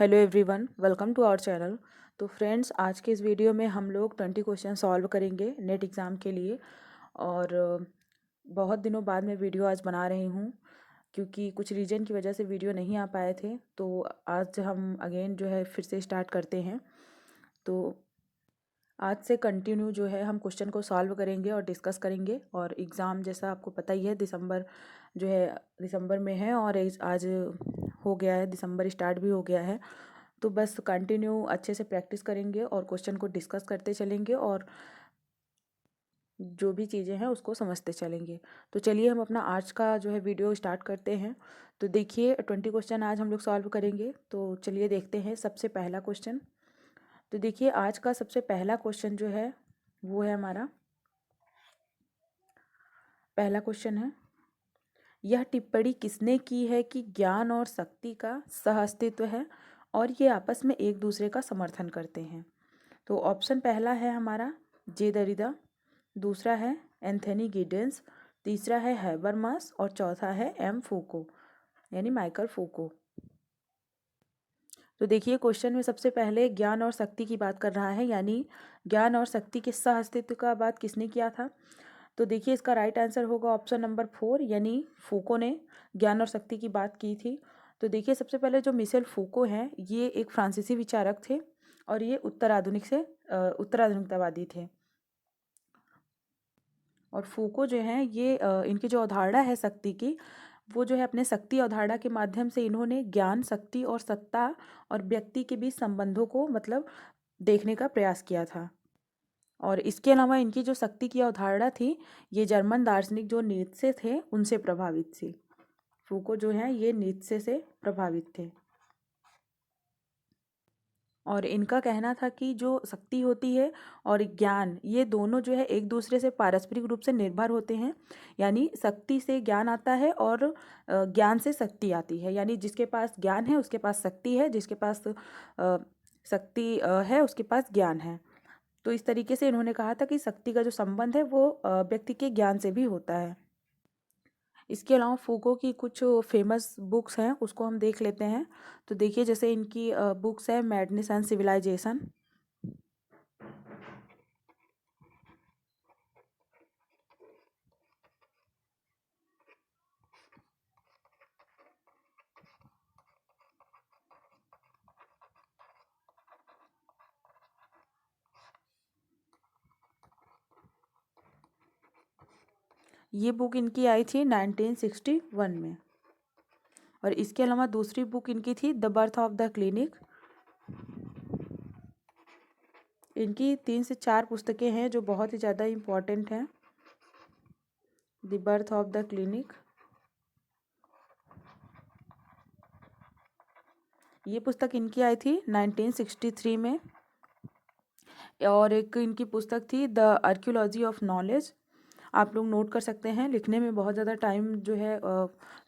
Hello everyone, welcome to our channel. तो friends, आज के इस वीडियो में हम लोग 20 क्वेश्चन सॉल्व करेंगे नेट एग्ज़ाम के लिए। और बहुत दिनों बाद मैं वीडियो आज बना रही हूँ क्योंकि कुछ रीज़न की वजह से वीडियो नहीं आ पाए थे। तो आज हम अगेन जो है फिर से स्टार्ट करते हैं। तो आज से कंटिन्यू जो है हम क्वेश्चन को सॉल्व करेंगे और डिस्कस करेंगे। और एग्ज़ाम जैसा आपको पता ही है, दिसंबर में है और आज हो गया है, दिसंबर स्टार्ट भी हो गया है। तो बस कंटिन्यू अच्छे से प्रैक्टिस करेंगे और क्वेश्चन को डिस्कस करते चलेंगे और जो भी चीज़ें हैं उसको समझते चलेंगे। तो चलिए हम अपना आज का जो है वीडियो स्टार्ट करते हैं। तो देखिए 20 क्वेश्चन आज हम लोग सॉल्व करेंगे। तो चलिए देखते हैं सबसे पहला क्वेश्चन। तो देखिए आज का सबसे पहला क्वेश्चन जो है वो है हमारा पहला क्वेश्चन है, यह टिप्पणी किसने की है कि ज्ञान और शक्ति का सहअस्तित्व है और ये आपस में एक दूसरे का समर्थन करते हैं। तो ऑप्शन पहला है हमारा जे दरिदा, दूसरा है एंथनी गिडेंस, तीसरा है हैबरमास और चौथा है एम फूको यानी माइकल फूको। तो देखिए क्वेश्चन में सबसे पहले ज्ञान और शक्ति की बात कर रहा है, यानी ज्ञान और शक्ति के सह अस्तित्व का बात किसने किया था। तो देखिए इसका राइट आंसर होगा ऑप्शन नंबर 4 यानी फूको ने ज्ञान और शक्ति की बात की थी। तो देखिए सबसे पहले जो मिशेल फूको हैं ये एक फ्रांसीसी विचारक थे और ये उत्तराधुनिकतावादी थे। और फूको जो हैं ये इनकी जो अवधारणा है शक्ति की, वो जो है अपने शक्ति अवधारणा के माध्यम से इन्होंने ज्ञान, शक्ति और सत्ता और व्यक्ति के बीच संबंधों को देखने का प्रयास किया था। और इसके अलावा इनकी जो शक्ति की अवधारणा थी ये जर्मन दार्शनिक जो नीत्शे थे उनसे प्रभावित थी। फूको जो है ये नीत्शे से प्रभावित थे और इनका कहना था कि जो शक्ति होती है और ज्ञान, ये दोनों जो है एक दूसरे से पारस्परिक रूप से निर्भर होते हैं। यानी शक्ति से ज्ञान आता है और ज्ञान से शक्ति आती है। यानी जिसके पास ज्ञान है उसके पास शक्ति है, जिसके पास शक्ति है उसके पास ज्ञान है। तो इस तरीके से इन्होंने कहा था कि शक्ति का जो संबंध है वो व्यक्ति के ज्ञान से भी होता है। इसके अलावा फूको की कुछ फेमस बुक्स हैं उसको हम देख लेते हैं। तो देखिए जैसे इनकी बुक्स है मैडनेस एंड सिविलाइजेशन, ये बुक इनकी आई थी 1961 में। और इसके अलावा दूसरी बुक इनकी थी the birth of the clinic. इनकी 3 से 4 पुस्तकें हैं जो बहुत ही ज़्यादा इम्पॉर्टेंट हैं। The birth of the clinic, ये पुस्तक इनकी आई थी 1963 में। और एक इनकी पुस्तक थी द आर्कियोलॉजी ऑफ नॉलेज। आप लोग नोट कर सकते हैं, लिखने में बहुत ज़्यादा टाइम जो है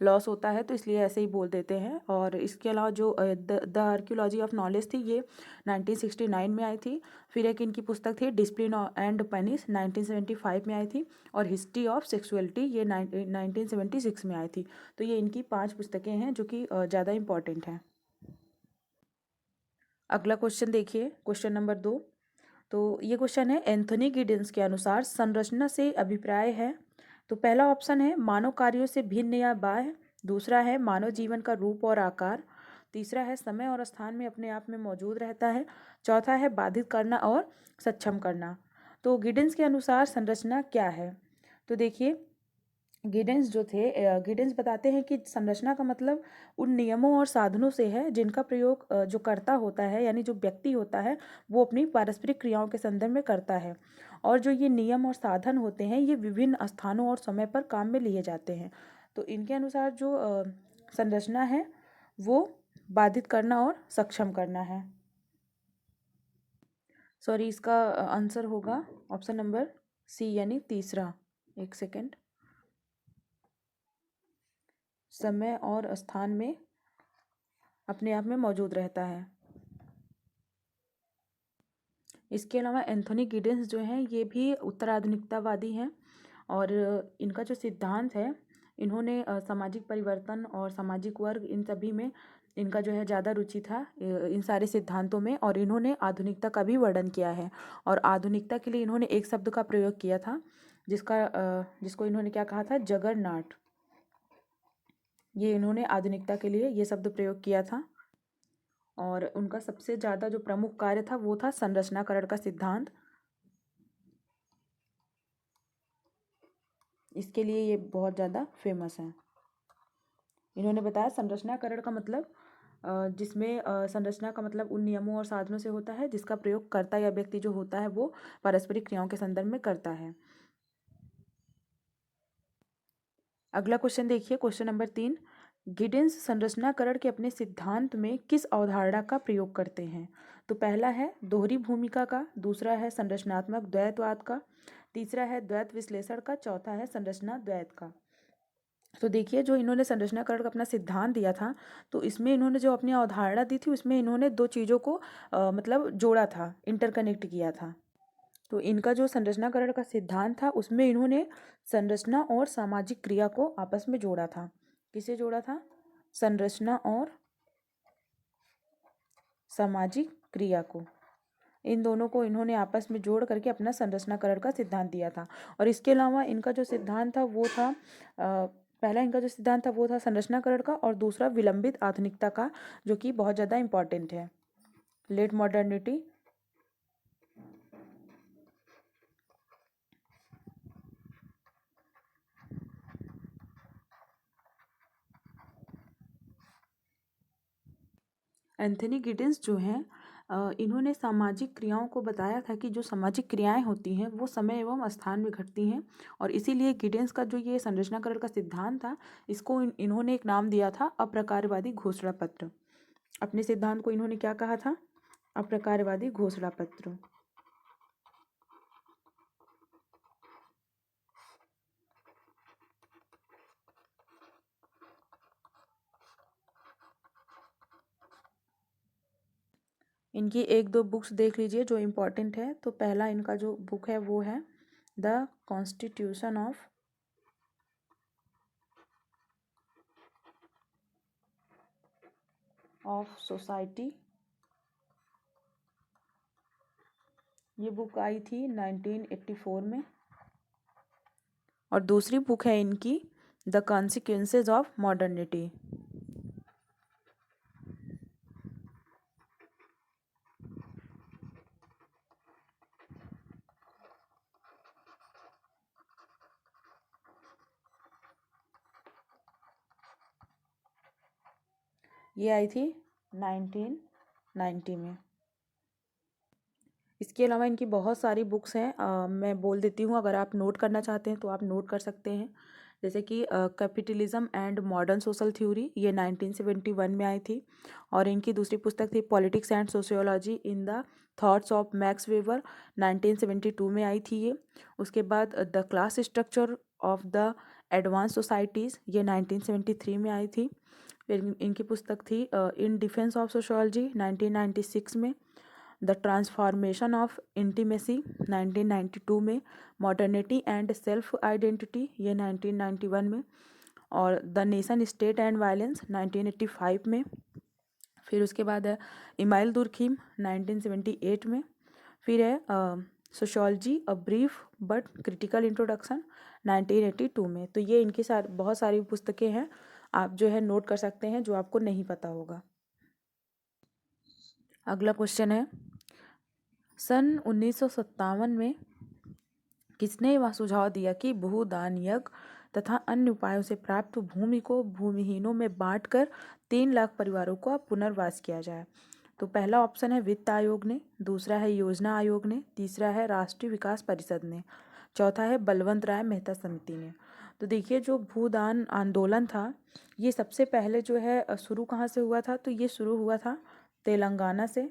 लॉस होता है तो इसलिए ऐसे ही बोल देते हैं। और इसके अलावा जो द आर्कियोलॉजी ऑफ नॉलेज थी ये 1969 में आई थी। फिर एक इनकी पुस्तक थी डिसिप्लिन एंड पनिश 1975 में आई थी। और हिस्ट्री ऑफ सेक्सुअलिटी ये 1976 में आई थी। तो ये इनकी 5 पुस्तकें हैं जो कि ज़्यादा इम्पॉर्टेंट हैं। अगला क्वेश्चन देखिए, क्वेश्चन नंबर 2। तो ये क्वेश्चन है, एंथनी गिडेंस के अनुसार संरचना से अभिप्राय है। तो पहला ऑप्शन है मानव कार्यों से भिन्न या बाह्य, दूसरा है मानव जीवन का रूप और आकार, तीसरा है समय और स्थान में अपने आप में मौजूद रहता है, चौथा है बाधित करना और सक्षम करना। तो गिडेंस के अनुसार संरचना क्या है। तो देखिए गिडेंस बताते हैं कि संरचना का मतलब उन नियमों और साधनों से है जिनका प्रयोग जो कर्ता होता है यानी जो व्यक्ति होता है वो अपनी पारस्परिक क्रियाओं के संदर्भ में करता है। और जो ये नियम और साधन होते हैं ये विभिन्न स्थानों और समय पर काम में लिए जाते हैं। तो इनके अनुसार जो संरचना है वो बाधित करना और सक्षम करना है। सॉरी, इसका आंसर होगा ऑप्शन नंबर सी यानी तीसरा। एक सेकेंड, समय और स्थान में अपने आप में मौजूद रहता है। इसके अलावा एंथोनी गिडेंस जो हैं ये भी उत्तराधुनिकतावादी हैं। और इनका जो सिद्धांत है, इन्होंने सामाजिक परिवर्तन और सामाजिक वर्ग इन सभी में इनका जो है ज़्यादा रुचि था इन सारे सिद्धांतों में, और इन्होंने आधुनिकता का भी वर्णन किया है। और आधुनिकता के लिए इन्होंने एक शब्द का प्रयोग किया था जिसको इन्होंने क्या कहा था, जगरनाट। ये इन्होंने आधुनिकता के लिए ये शब्द प्रयोग किया था। और उनका सबसे ज़्यादा जो प्रमुख कार्य था वो था संरचनाकरण का सिद्धांत। इसके लिए ये बहुत ज़्यादा फेमस है। इन्होंने बताया संरचनाकरण का मतलब जिसमें संरचना का मतलब उन नियमों और साधनों से होता है जिसका प्रयोग कर्ता या व्यक्ति जो होता है वो पारस्परिक क्रियाओं के संदर्भ में करता है। अगला क्वेश्चन देखिए, क्वेश्चन नंबर 3। गिडेंस संरचनाकरण के अपने सिद्धांत में किस अवधारणा का प्रयोग करते हैं? तो पहला है दोहरी भूमिका का, दूसरा है संरचनात्मक द्वैतवाद का, तीसरा है द्वैत विश्लेषण का, चौथा है संरचना द्वैत का। तो देखिए, जो इन्होंने संरचनाकरण का अपना सिद्धांत दिया था, तो इसमें इन्होंने जो अपनी अवधारणा दी थी उसमें इन्होंने दो चीज़ों को मतलब जोड़ा था, इंटरकनेक्ट किया था। तो इनका जो संरचनाकरण का सिद्धांत था उसमें इन्होंने संरचना और सामाजिक क्रिया को आपस में जोड़ा था। किसे जोड़ा था? संरचना और सामाजिक क्रिया को, इन दोनों को इन्होंने आपस में जोड़ करके अपना संरचनाकरण का सिद्धांत दिया था। और इसके अलावा इनका जो सिद्धांत था वो था पहला इनका जो सिद्धांत था वो था संरचनाकरण का, और दूसरा विलंबित आधुनिकता का, जो कि बहुत ज़्यादा इम्पॉर्टेंट है, लेट मॉडर्निटी। एंथनी गिडेंस जो हैं इन्होंने सामाजिक क्रियाओं को बताया था कि जो सामाजिक क्रियाएं होती हैं वो समय एवं स्थान में घटती हैं, और इसीलिए गिडेंस का जो ये संरचनाकरण का सिद्धांत था इसको इन्होंने एक नाम दिया था अप्रकारवादी घोषणा पत्र। अपने सिद्धांत को इन्होंने क्या कहा था? अप्रकारवादी घोषणा पत्र। इनकी एक दो बुक्स देख लीजिए जो इम्पोर्टेंट है। तो पहला इनका जो बुक है वो है द कॉन्स्टिट्यूशन ऑफ सोसाइटी। ये बुक आई थी 1984 में। और दूसरी बुक है इनकी द कॉन्सिक्वेंसेज ऑफ मॉडर्निटी। ये आई थी 1990 में। इसके अलावा इनकी बहुत सारी बुक्स हैं, मैं बोल देती हूँ, अगर आप नोट करना चाहते हैं तो आप नोट कर सकते हैं। जैसे कि capitalism and modern social theory, ये 1971 में आई थी। और इनकी दूसरी पुस्तक थी politics and sociology in the thoughts of max weber, 1972 में आई थी ये। उसके बाद the class structure of the advance societies, ये 1973 में आई थी। फिर इनकी पुस्तक थी इन डिफेंस ऑफ सोशियोलॉजी, 1996 में। द ट्रांसफॉर्मेशन ऑफ इंटीमेसी, 1992 में। मॉडर्निटी एंड सेल्फ आइडेंटिटी, ये 1991 में। और the nation state and violence, 1985 में। फिर उसके बाद है इमाइल दुर्खीम, 1978 में। फिर है sociology a brief but critical introduction, 1982 में। तो ये इनकी बहुत सारी पुस्तकें हैं, आप जो है नोट कर सकते हैं जो आपको नहीं पता होगा। अगला क्वेश्चन है, सन 1957 में किसने वह सुझाव दिया कि भूदान यज्ञ तथा अन्य उपायों से प्राप्त भूमि को भूमिहीनों में बांटकर 3 लाख परिवारों को पुनर्वास किया जाए? तो पहला ऑप्शन है वित्त आयोग ने, दूसरा है योजना आयोग ने, तीसरा है राष्ट्रीय विकास परिषद ने, चौथा है बलवंत राय मेहता समिति ने। तो देखिए, जो भूदान आंदोलन था ये सबसे पहले जो है शुरू कहाँ से हुआ था? तो ये शुरू हुआ था तेलंगाना से।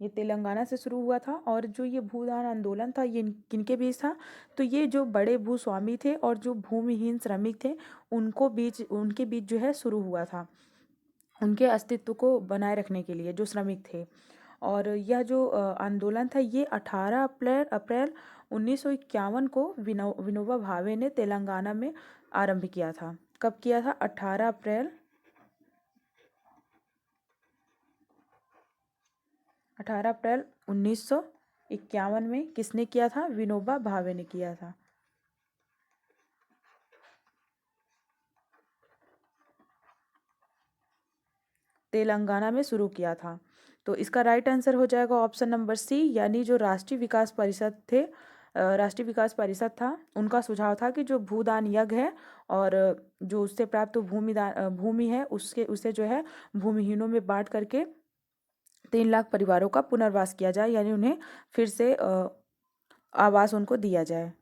ये तेलंगाना से शुरू हुआ था। और जो ये भूदान आंदोलन था ये किनके बीच था? तो ये जो बड़े भूस्वामी थे और जो भूमिहीन श्रमिक थे उनके बीच जो है शुरू हुआ था, उनके अस्तित्व को बनाए रखने के लिए, जो श्रमिक थे। और यह जो आंदोलन था ये 18 अप्रैल 1951 को विनोबा भावे ने तेलंगाना में आरंभ किया था। कब किया था? 18 अप्रैल 1951 में किसने किया था? विनोबा भावे ने किया था। तेलंगाना में शुरू किया था। तो इसका राइट आंसर हो जाएगा ऑप्शन नंबर सी, यानी जो राष्ट्रीय विकास परिषद थे, राष्ट्रीय विकास परिषद था, उनका सुझाव था कि जो भूदान यज्ञ है और जो उससे प्राप्त भूमि है उसे जो है भूमिहीनों में बांट करके 3 लाख परिवारों का पुनर्वास किया जाए, यानी उन्हें फिर से आवास उनको दिया जाए।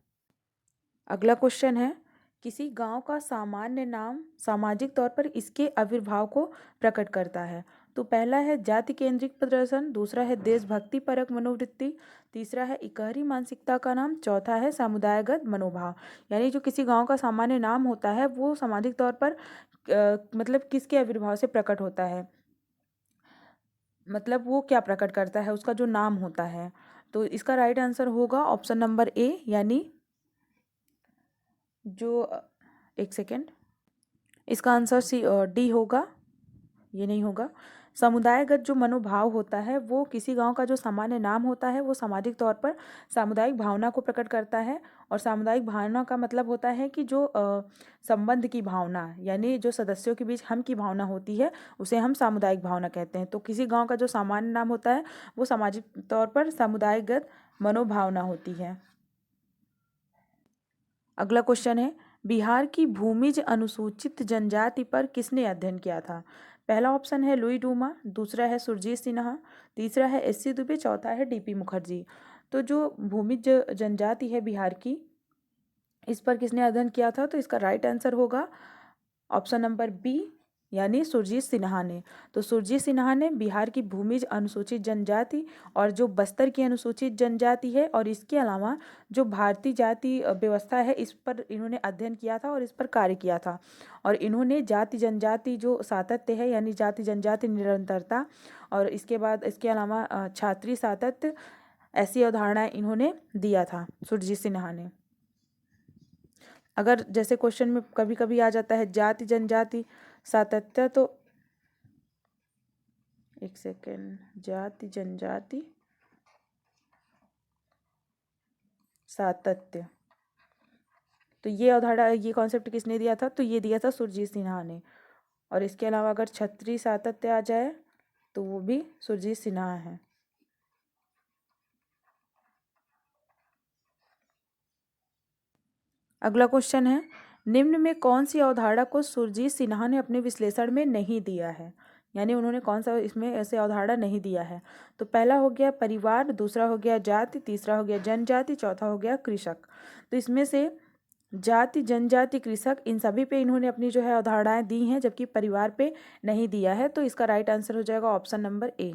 अगला क्वेश्चन है, किसी गांव का सामान्य नाम सामाजिक तौर पर इसके आविर्भाव को प्रकट करता है। तो पहला है जाति केंद्रित प्रदर्शन, दूसरा है देशभक्ति परक मनोवृत्ति, तीसरा है इकहरी मानसिकता का नाम, चौथा है समुदायगत मनोभाव। यानी जो किसी गांव का सामान्य नाम होता है वो सामाजिक तौर पर मतलब किसके आविर्भाव से प्रकट होता है, मतलब वो क्या प्रकट करता है, उसका जो नाम होता है। तो इसका राइट आंसर होगा ऑप्शन नंबर ए, यानी जो एक सेकेंड, इसका आंसर डी होगा, ये नहीं होगा। समुदायगत जो मनोभाव होता है वो किसी गांव का जो सामान्य नाम होता है वो सामाजिक तौर पर सामुदायिक भावना को प्रकट करता है। और सामुदायिक भावना का मतलब होता है कि जो संबंध की भावना, यानी जो सदस्यों के बीच हम की भावना होती है उसे हम सामुदायिक भावना कहते हैं। तो किसी गांव का जो सामान्य नाम होता है वो सामाजिक तौर पर सामुदायिकगत मनोभावना होती है। अगला क्वेश्चन है, बिहार की भूमिज अनुसूचित जनजाति पर किसने अध्ययन किया था? पहला ऑप्शन है लुई डूमा, दूसरा है सुरजीत सिन्हा, तीसरा है एस सी दुबे, चौथा है डीपी मुखर्जी। तो जो भूमिज जनजाति है बिहार की, इस पर किसने अध्ययन किया था? तो इसका राइट आंसर होगा ऑप्शन नंबर बी, यानी सुरजीत सिन्हा ने। तो सुरजीत सिन्हा ने बिहार की भूमिज अनुसूचित जनजाति और जो बस्तर की अनुसूचित जनजाति है और इसके अलावा जो भारतीय जाति व्यवस्था है इस पर इन्होंने अध्ययन किया था और इस पर कार्य किया था। और इन्होंने जाति जनजाति जो सातत्य है, यानी जाति जनजाति निरंतरता, और इसके बाद इसके अलावा क्षात्रीय सातत्य, ऐसी अवधारणाएं इन्होंने दिया था सुरजीत सिन्हा ने। अगर जैसे क्वेश्चन में कभी कभी आ जाता है जाति जनजाति सातत्य, तो एक सेकेंड, जाति जनजाति सातत्य, तो ये अवधारणा, ये कॉन्सेप्ट किसने दिया था? तो ये दिया था सुरजीत सिन्हा ने। और इसके अलावा अगर क्षत्रिय सातत्य आ जाए तो वो भी सुरजीत सिन्हा है। अगला क्वेश्चन है, निम्न में कौन सी अवधारणा को सुरजीत सिन्हा ने अपने विश्लेषण में नहीं दिया है, यानी उन्होंने कौन सा इसमें ऐसे अवधारणा नहीं दिया है? तो पहला हो गया परिवार, दूसरा हो गया जाति, तीसरा हो गया जनजाति, चौथा हो गया कृषक। तो इसमें से जाति जनजाति कृषक इन सभी पे इन्होंने अपनी जो है अवधारणाएं दी हैं, जबकि परिवार पे नहीं दिया है। तो इसका राइट आंसर हो जाएगा ऑप्शन नंबर ए।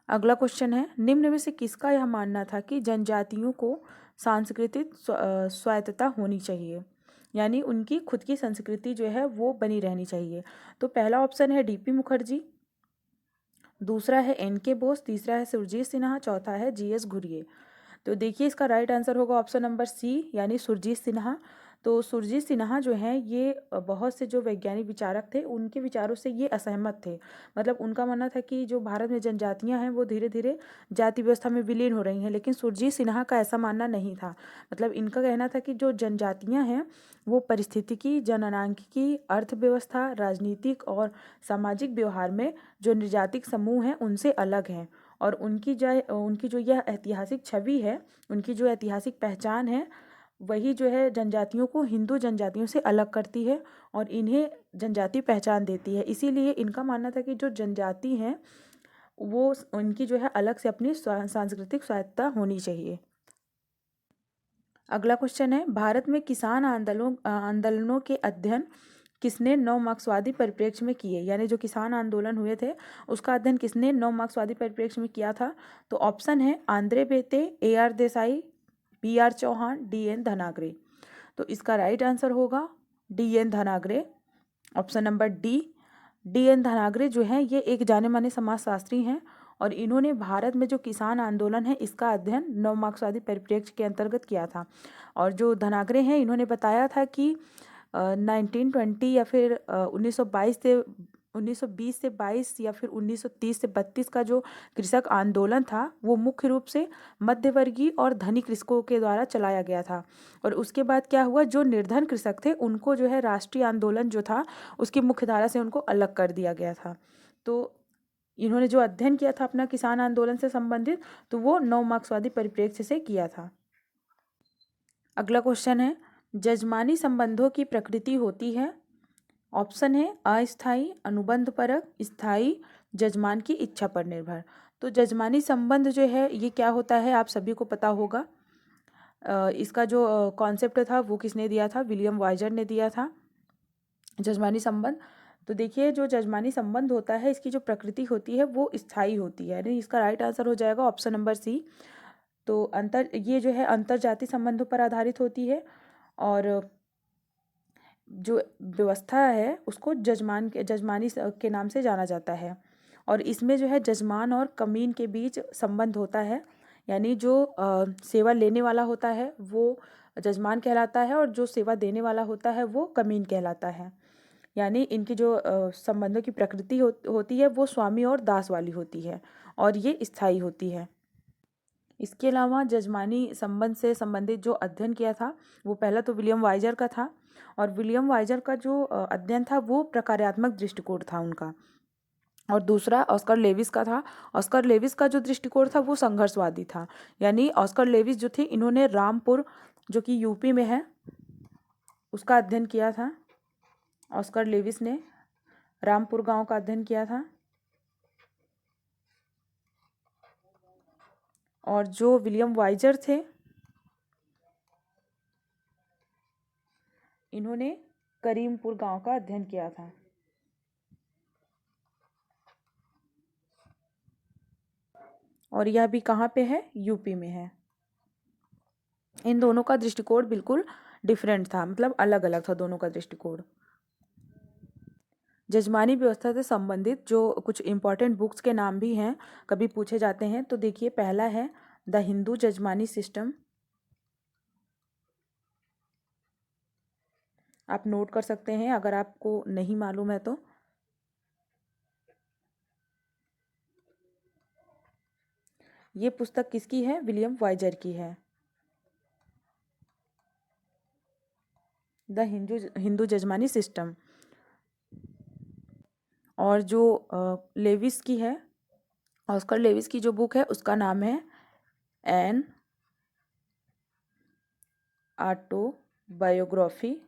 अगला क्वेश्चन है, निम्न में से किसका यह मानना था कि जनजातियों को सांस्कृतिक स्वायत्तता होनी चाहिए, यानी उनकी खुद की संस्कृति जो है वो बनी रहनी चाहिए? तो पहला ऑप्शन है डीपी मुखर्जी, दूसरा है एन के बोस, तीसरा है सुरजीत सिन्हा, चौथा है जीएस घुरिये। तो देखिए इसका राइट आंसर होगा ऑप्शन नंबर सी, यानी सुरजीत सिन्हा। तो सुरजीत सिन्हा जो हैं ये बहुत से जो वैज्ञानिक विचारक थे उनके विचारों से ये असहमत थे। मतलब उनका मानना था कि जो भारत में जनजातियां हैं वो धीरे धीरे जाति व्यवस्था में विलीन हो रही हैं, लेकिन सुरजीत सिन्हा का ऐसा मानना नहीं था। मतलब इनका कहना था कि जो जनजातियां हैं वो पारिस्थितिकी, जननांगिकी, अर्थव्यवस्था, राजनीतिक और सामाजिक व्यवहार में जो निर्जातिक समूह हैं उनसे अलग हैं। और उनकी जो यह ऐतिहासिक छवि है, उनकी जो ऐतिहासिक पहचान है, वही जो है जनजातियों को हिंदू जनजातियों से अलग करती है और इन्हें जनजाति पहचान देती है। इसीलिए इनका मानना था कि जो जनजाति हैं वो उनकी जो है अलग से अपनी सांस्कृतिक स्वायत्तता होनी चाहिए। अगला क्वेश्चन है, भारत में किसान आंदोलनों के अध्ययन किसने नव मार्क्सवादी परिप्रेक्ष्य में किए, यानी जो किसान आंदोलन हुए थे उसका अध्ययन किसने नव मार्क्सवादी परिप्रेक्ष्य में किया था? तो ऑप्शन है Andre Beteille, A R Desai, B R Chauhan, D N Dhanagare. तो इसका राइट आंसर होगा D N Dhanagare, option number D. D N Dhanagare जो हैं ये एक जाने माने समाजशास्त्री हैं और इन्होंने भारत में जो किसान आंदोलन है इसका अध्ययन नव मार्क्सवादी परिप्रेक्ष्य के अंतर्गत किया था। और जो धनाग्रे हैं इन्होंने बताया था कि 1920 या फिर 1920 से 22 या फिर 1930 से 32 का जो कृषक आंदोलन था वो मुख्य रूप से मध्यवर्गीय और धनी कृषकों के द्वारा चलाया गया था। और उसके बाद क्या हुआ, जो निर्धन कृषक थे उनको जो है राष्ट्रीय आंदोलन जो था उसकी मुख्यधारा से उनको अलग कर दिया गया था। तो इन्होंने जो अध्ययन किया था अपना किसान आंदोलन से संबंधित, तो वो नव मार्क्सवादी परिप्रेक्ष्य से किया था। अगला क्वेश्चन है, जजमानी संबंधों की प्रकृति होती है। ऑप्शन है अस्थायी, अनुबंधपरक, स्थायी, जजमान की इच्छा पर निर्भर। तो जजमानी संबंध जो है ये क्या होता है आप सभी को पता होगा। इसका जो कॉन्सेप्ट था वो किसने दिया था, विलियम वाइजर ने दिया था जजमानी संबंध। तो देखिए जो जजमानी संबंध होता है इसकी जो प्रकृति होती है वो स्थायी होती है, यानी इसका राइट आंसर हो जाएगा ऑप्शन नंबर सी। तो ये जो है अंतरजातीय संबंधों पर आधारित होती है और जो व्यवस्था है उसको जजमानी के नाम से जाना जाता है। और इसमें जो है जजमान और कमीन के बीच संबंध होता है, यानी जो सेवा लेने वाला होता है वो जजमान कहलाता है और जो सेवा देने वाला होता है वो कमीन कहलाता है। यानी इनकी जो संबंधों की प्रकृति होती है वो स्वामी और दास वाली होती है और ये स्थायी होती है। इसके अलावा जजमानी संबंध से संबंधित जो अध्ययन किया था वो पहला तो विलियम वाइजर का था। और विलियम वाइजर का जो अध्ययन था वो प्रकार्यात्मक दृष्टिकोण था उनका। और दूसरा ऑस्कर लेविस का था। ऑस्कर लेविस का जो दृष्टिकोण था वो संघर्षवादी था। यानी ऑस्कर लेविस जो थे इन्होंने रामपुर जो कि यूपी में है उसका अध्ययन किया था। ऑस्कर लेविस ने रामपुर गांव का अध्ययन किया था। और जो विलियम वाइजर थे इन्होंने करीमपुर गांव का अध्ययन किया था। और यह भी कहाँ पे है, यूपी में है। इन दोनों का दृष्टिकोण बिल्कुल डिफरेंट था, मतलब अलग अलग था दोनों का दृष्टिकोण। जजमानी व्यवस्था से संबंधित जो कुछ इम्पॉर्टेंट बुक्स के नाम भी हैं, कभी पूछे जाते हैं। तो देखिए पहला है द हिंदू जजमानी सिस्टम, आप नोट कर सकते हैं अगर आपको नहीं मालूम है तो। ये पुस्तक किसकी है, विलियम वाइजर की है, द हिंदू जजमानी सिस्टम। और जो लेविस की है, ऑस्कर लेविस की जो बुक है उसका नाम है an autobiography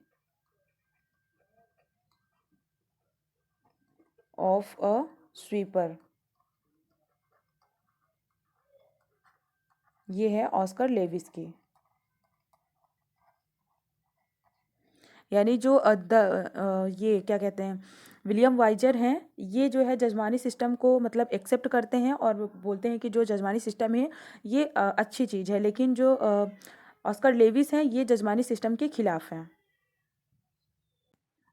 of a sweeper. ये है ऑस्कर लेविस की। यानी जो ये क्या कहते हैं विलियम वाइजर हैं, ये जो है जजमानी सिस्टम को मतलब एक्सेप्ट करते हैं और बोलते हैं कि जो जजमानी सिस्टम है ये अच्छी चीज़ है। लेकिन जो ऑस्कर लेविस हैं ये जजमानी सिस्टम के खिलाफ हैं।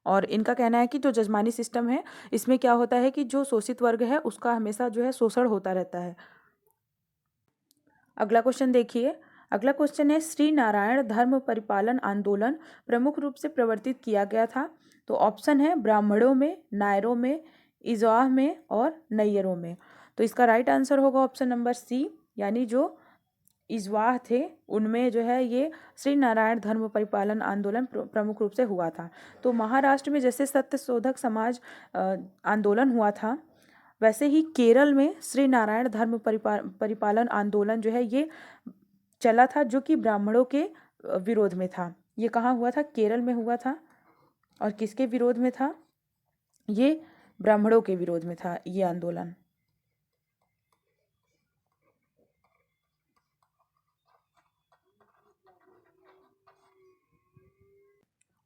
और इनका कहना है कि जो जजमानी सिस्टम है इसमें क्या होता है कि जो शोषित वर्ग है उसका हमेशा जो है शोषण होता रहता है। अगला क्वेश्चन देखिए। अगला क्वेश्चन है, श्री नारायण धर्म परिपालन आंदोलन प्रमुख रूप से प्रवर्तित किया गया था। तो ऑप्शन है ब्राह्मणों में, नायरों में, इजवाह में और नैयरों में। तो इसका राइट आंसर होगा ऑप्शन नंबर सी, यानी जो इजवाह थे उनमें जो है ये श्री नारायण धर्म परिपालन आंदोलन प्रमुख रूप से हुआ था। तो महाराष्ट्र में जैसे सत्यशोधक समाज आंदोलन हुआ था, वैसे ही केरल में श्री नारायण धर्म परिपालन आंदोलन जो है ये चला था, जो कि ब्राह्मणों के विरोध में था। ये कहाँ हुआ था, केरल में हुआ था। और किसके विरोध में था, ये ब्राह्मणों के विरोध में था ये आंदोलन।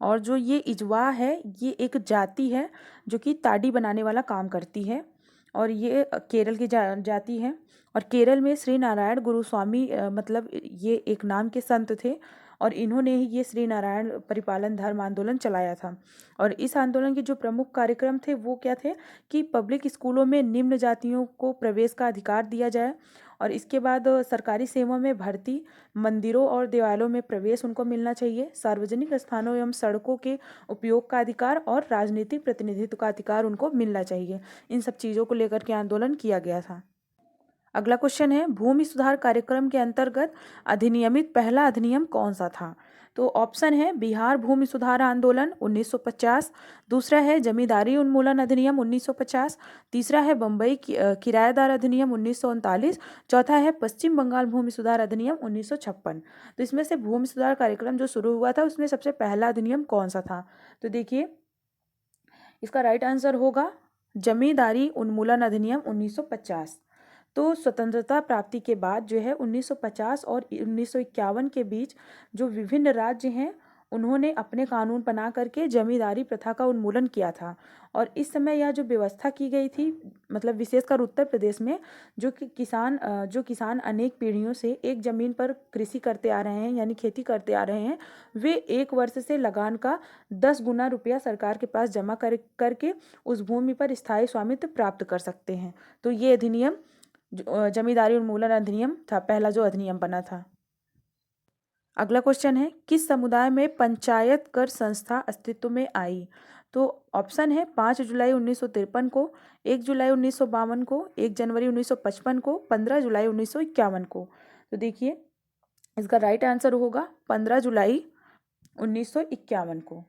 और जो ये इजवा है ये एक जाति है जो कि ताड़ी बनाने वाला काम करती है और ये केरल की जाति है। और केरल में श्री नारायण गुरुस्वामी मतलब ये एक नाम के संत थे और इन्होंने ही ये श्री नारायण परिपालन धर्म आंदोलन चलाया था। और इस आंदोलन के जो प्रमुख कार्यक्रम थे वो क्या थे कि पब्लिक स्कूलों में निम्न जातियों को प्रवेश का अधिकार दिया जाए, और इसके बाद सरकारी सेवा में भर्ती, मंदिरों और देवालयों में प्रवेश उनको मिलना चाहिए, सार्वजनिक स्थानों एवं सड़कों के उपयोग का अधिकार और राजनीतिक प्रतिनिधित्व का अधिकार उनको मिलना चाहिए। इन सब चीज़ों को लेकर के आंदोलन किया गया था। अगला क्वेश्चन है, भूमि सुधार कार्यक्रम के अंतर्गत अधिनियमित पहला अधिनियम कौन सा था? तो ऑप्शन है बिहार भूमि सुधार आंदोलन 1950, दूसरा है जमींदारी उन्मूलन अधिनियम 1950, तीसरा है बम्बई किराएदार अधिनियम 1939, चौथा है पश्चिम बंगाल भूमि सुधार अधिनियम 1956। तो इसमें से भूमि सुधार कार्यक्रम जो शुरू हुआ था उसमें सबसे पहला अधिनियम कौन सा था? तो देखिए इसका राइट आंसर होगा जमींदारी उन्मूलन अधिनियम 1950। तो स्वतंत्रता प्राप्ति के बाद जो है 1950 और 1951 के बीच जो विभिन्न राज्य हैं उन्होंने अपने कानून बना करके जमींदारी प्रथा का उन्मूलन किया था। और इस समय यह जो व्यवस्था की गई थी, मतलब विशेषकर उत्तर प्रदेश में, जो किसान अनेक पीढ़ियों से एक ज़मीन पर कृषि करते आ रहे हैं यानी खेती करते आ रहे हैं, वे 1 वर्ष से लगान का 10 गुना रुपया सरकार के पास जमा करके उस भूमि पर स्थायी स्वामित्व प्राप्त कर सकते हैं। तो ये अधिनियम जमींदारी उन्मूलन अधिनियम था, पहला जो अधिनियम बना था। अगला क्वेश्चन है, किस समुदाय में पंचायत कर संस्था अस्तित्व में आई? तो ऑप्शन है 5 जुलाई 1953 को, 1 जुलाई 1952 को, 1 जनवरी 1955 को, 15 जुलाई 1951 को। तो देखिए इसका राइट आंसर होगा 15 जुलाई 1951 को।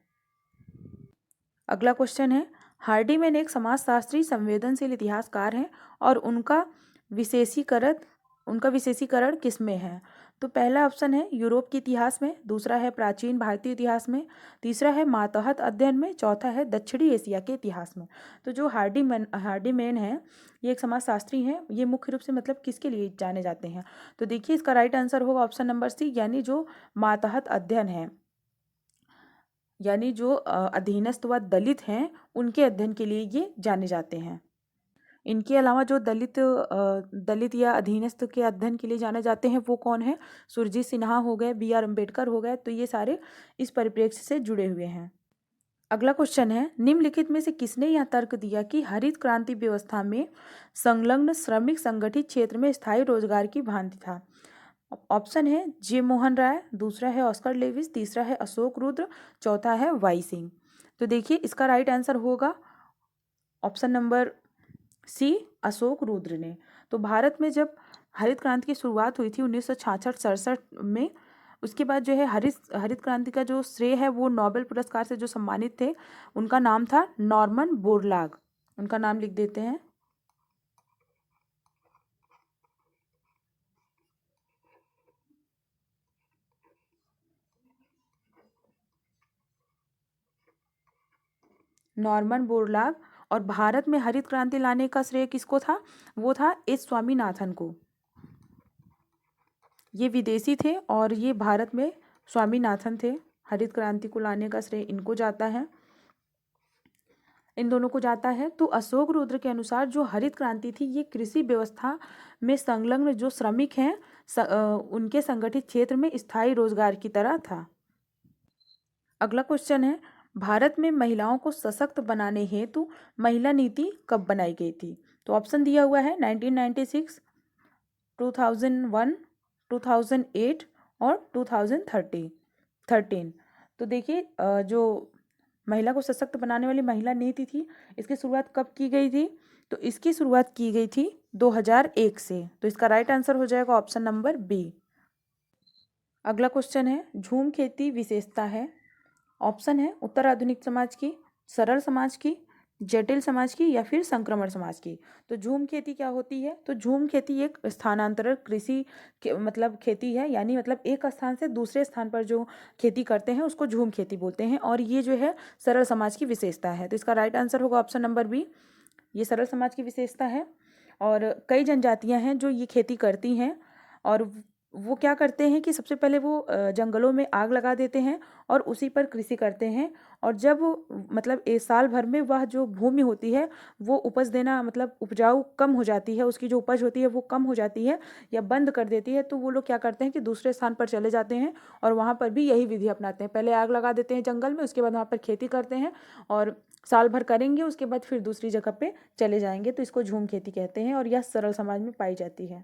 अगला क्वेश्चन है, हार्डीमैन एक समाजशास्त्री संवेदनशील इतिहासकार हैं और उनका विशेषीकरण किसमें है? तो पहला ऑप्शन है यूरोप के इतिहास में, दूसरा है प्राचीन भारतीय इतिहास में, तीसरा है मातहत अध्ययन में, चौथा है दक्षिणी एशिया के इतिहास में। तो जो हार्डीमैन है ये एक समाजशास्त्री हैं, ये मुख्य रूप से मतलब किसके लिए जाने जाते हैं? तो देखिए इसका राइट आंसर होगा ऑप्शन नंबर सी, यानी जो मातहत अध्ययन है, यानी जो अधीनस्थ व दलित हैं उनके अध्ययन के लिए ये जाने जाते हैं। इनके अलावा जो दलित या अधीनस्थ के अध्ययन के लिए जाने जाते हैं वो कौन है? सुरजीत सिन्हा हो गए, B.R. अम्बेडकर हो गए। तो ये सारे इस परिप्रेक्ष्य से जुड़े हुए हैं। अगला क्वेश्चन है, निम्नलिखित में से किसने यह तर्क दिया कि हरित क्रांति व्यवस्था में संलग्न श्रमिक संगठित क्षेत्र में स्थायी रोजगार की भांति था? ऑप्शन है जे मोहन राय, दूसरा है ऑस्कर लेविस, तीसरा है अशोक रुद्र, चौथा है वाई सिंह। तो देखिए इसका राइट आंसर होगा option number C, Ashok Rudra ने। तो भारत में जब हरित क्रांति की शुरुआत हुई थी 1966-67 में, उसके बाद जो है हरित क्रांति का जो श्रेय है वो नोबेल पुरस्कार से जो सम्मानित थे उनका नाम था नॉर्मन बोरलाग। उनका नाम लिख देते हैं। Norman Borlaug. और भारत में हरित क्रांति लाने का श्रेय किसको था? वो था एस स्वामीनाथन को। ये विदेशी थे और ये भारत में स्वामीनाथन थे। हरित क्रांति को लाने का श्रेय इनको जाता है, इन दोनों को जाता है। तो अशोक रुद्र के अनुसार जो हरित क्रांति थी ये कृषि व्यवस्था में संलग्न जो श्रमिक हैं उनके संगठित क्षेत्र में स्थायी रोजगार की तरह था। अगला क्वेश्चन है, भारत में महिलाओं को सशक्त बनाने हेतु महिला नीति कब बनाई गई थी? तो ऑप्शन दिया हुआ है 1996, 2001, 2008 और 2013। तो देखिए जो महिला को सशक्त बनाने वाली महिला नीति थी इसकी शुरुआत कब की गई थी? तो इसकी शुरुआत की गई थी 2001 से। तो इसका राइट आंसर हो जाएगा ऑप्शन नंबर बी। अगला क्वेश्चन है, झूम खेती विशेषता है। ऑप्शन है उत्तर आधुनिक समाज की, सरल समाज की, जटिल समाज की या फिर संक्रमण समाज की। तो झूम खेती क्या होती है? तो झूम खेती एक स्थानांतरण कृषि मतलब खेती है, यानी मतलब एक स्थान से दूसरे स्थान पर जो खेती करते हैं उसको झूम खेती बोलते हैं। और ये जो है सरल समाज की विशेषता है। तो इसका राइट आंसर होगा ऑप्शन नंबर बी, ये सरल समाज की विशेषता है। और कई जनजातियां हैं जो ये खेती करती हैं और वो क्या करते हैं कि सबसे पहले वो जंगलों में आग लगा देते हैं और उसी पर कृषि करते हैं। और जब मतलब साल भर में वह जो भूमि होती है वो उपज देना मतलब उपजाऊ कम हो जाती है, उसकी जो उपज होती है वो कम हो जाती है या बंद कर देती है, तो वो लोग क्या करते हैं कि दूसरे स्थान पर चले जाते हैं और वहाँ पर भी यही विधि अपनाते हैं। पहले आग लगा देते हैं जंगल में, उसके बाद वहाँ पर खेती करते हैं और साल भर करेंगे, उसके बाद फिर दूसरी जगह पे चले जाएंगे। तो इसको झूम खेती कहते हैं और यह सरल समाज में पाई जाती है।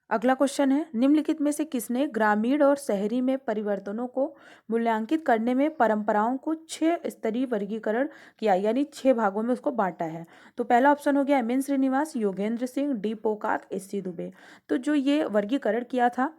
अगला क्वेश्चन है, निम्नलिखित में से किसने ग्रामीण और शहरी में परिवर्तनों को मूल्यांकित करने में परंपराओं को 6 स्तरीय वर्गीकरण किया, यानी 6 भागों में उसको बांटा है। तो पहला ऑप्शन हो गया M N. Srinivas, Yogendra Singh, D Pocock, S C. Dube. तो जो ये वर्गीकरण किया था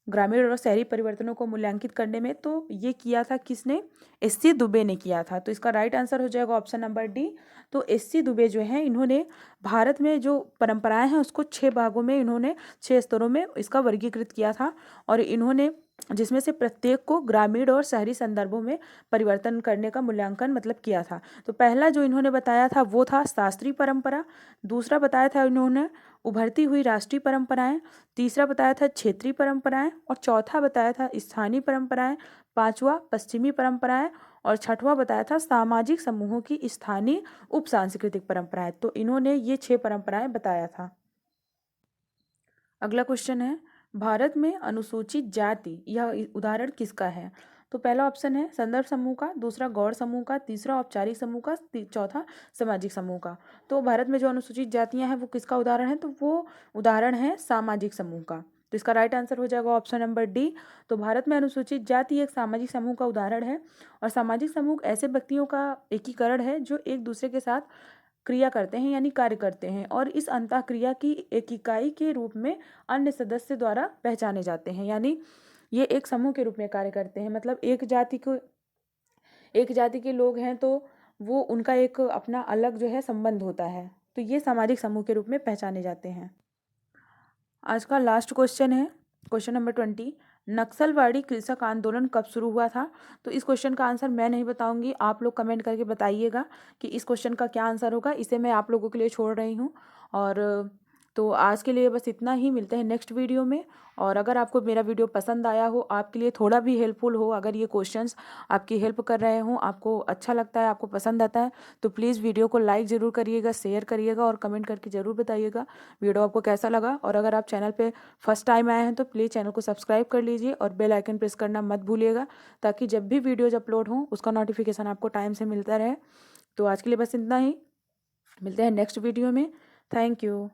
ग्रामीण और शहरी परिवर्तनों को मूल्यांकित करने में, तो ये किया था किसने? एस.सी. दुबे ने किया था। तो इसका राइट आंसर हो जाएगा ऑप्शन नंबर डी। तो एस.सी. दुबे जो है, इन्होंने भारत में जो परंपराएं हैं उसको 6 भागों में, इन्होंने 6 स्तरों में इसका वर्गीकृत किया था और इन्होंने जिसमें से प्रत्येक को ग्रामीण और शहरी संदर्भों में परिवर्तन करने का मूल्यांकन मतलब किया था। तो पहला जो इन्होंने बताया था वो था शास्त्रीय परंपरा, दूसरा बताया था इन्होंने उभरती हुई राष्ट्रीय परंपराएं, तीसरा बताया था क्षेत्रीय परंपराएं और चौथा बताया था स्थानीय परंपराएं, पांचवा पश्चिमी परंपराएं और छठवां बताया था सामाजिक समूहों की स्थानीय उप सांस्कृतिक परंपराएं। तो इन्होंने ये 6 परंपराएं बताया था। अगला क्वेश्चन है, भारत में अनुसूचित जाति यह उदाहरण किसका है? तो पहला ऑप्शन है संदर्भ समूह का, दूसरा गौड़ समूह का, तीसरा औपचारिक समूह का, चौथा सामाजिक समूह का। तो भारत में जो अनुसूचित जातियां हैं वो किसका उदाहरण है? तो वो उदाहरण है सामाजिक समूह का। तो इसका राइट आंसर हो जाएगा ऑप्शन नंबर डी। तो भारत में अनुसूचित जाति एक सामाजिक समूह का उदाहरण है और सामाजिक समूह ऐसे व्यक्तियों का एकीकरण है जो एक दूसरे के साथ क्रिया करते हैं यानी कार्य करते हैं और इस अंतःक्रिया की एक इकाई के रूप में अन्य सदस्य द्वारा पहचाने जाते हैं, यानी ये एक समूह के रूप में कार्य करते हैं। मतलब एक जाति के लोग हैं तो वो उनका एक अपना अलग जो है संबंध होता है, तो ये सामाजिक समूह के रूप में पहचाने जाते हैं। आज का लास्ट क्वेश्चन है क्वेश्चन नंबर 20, नक्सलवाड़ी कृषक आंदोलन कब शुरू हुआ था? तो इस क्वेश्चन का आंसर मैं नहीं बताऊंगी, आप लोग कमेंट करके बताइएगा कि इस क्वेश्चन का क्या आंसर होगा। इसे मैं आप लोगों के लिए छोड़ रही हूँ। और तो आज के लिए बस इतना ही, मिलते हैं नेक्स्ट वीडियो में। और अगर आपको मेरा वीडियो पसंद आया हो, आपके लिए थोड़ा भी हेल्पफुल हो, अगर ये क्वेश्चंस आपकी हेल्प कर रहे हों, आपको अच्छा लगता है, आपको पसंद आता है, तो प्लीज़ वीडियो को लाइक ज़रूर करिएगा, शेयर करिएगा और कमेंट करके ज़रूर बताइएगा वीडियो आपको कैसा लगा। और अगर आप चैनल पे फर्स्ट टाइम आए हैं तो प्लीज़ चैनल को सब्सक्राइब कर लीजिए और बेल आइकन प्रेस करना मत भूलिएगा, ताकि जब भी वीडियोज अपलोड हों उसका नोटिफिकेशन आपको टाइम से मिलता रहे। तो आज के लिए बस इतना ही, मिलते हैं नेक्स्ट वीडियो में। Thank you.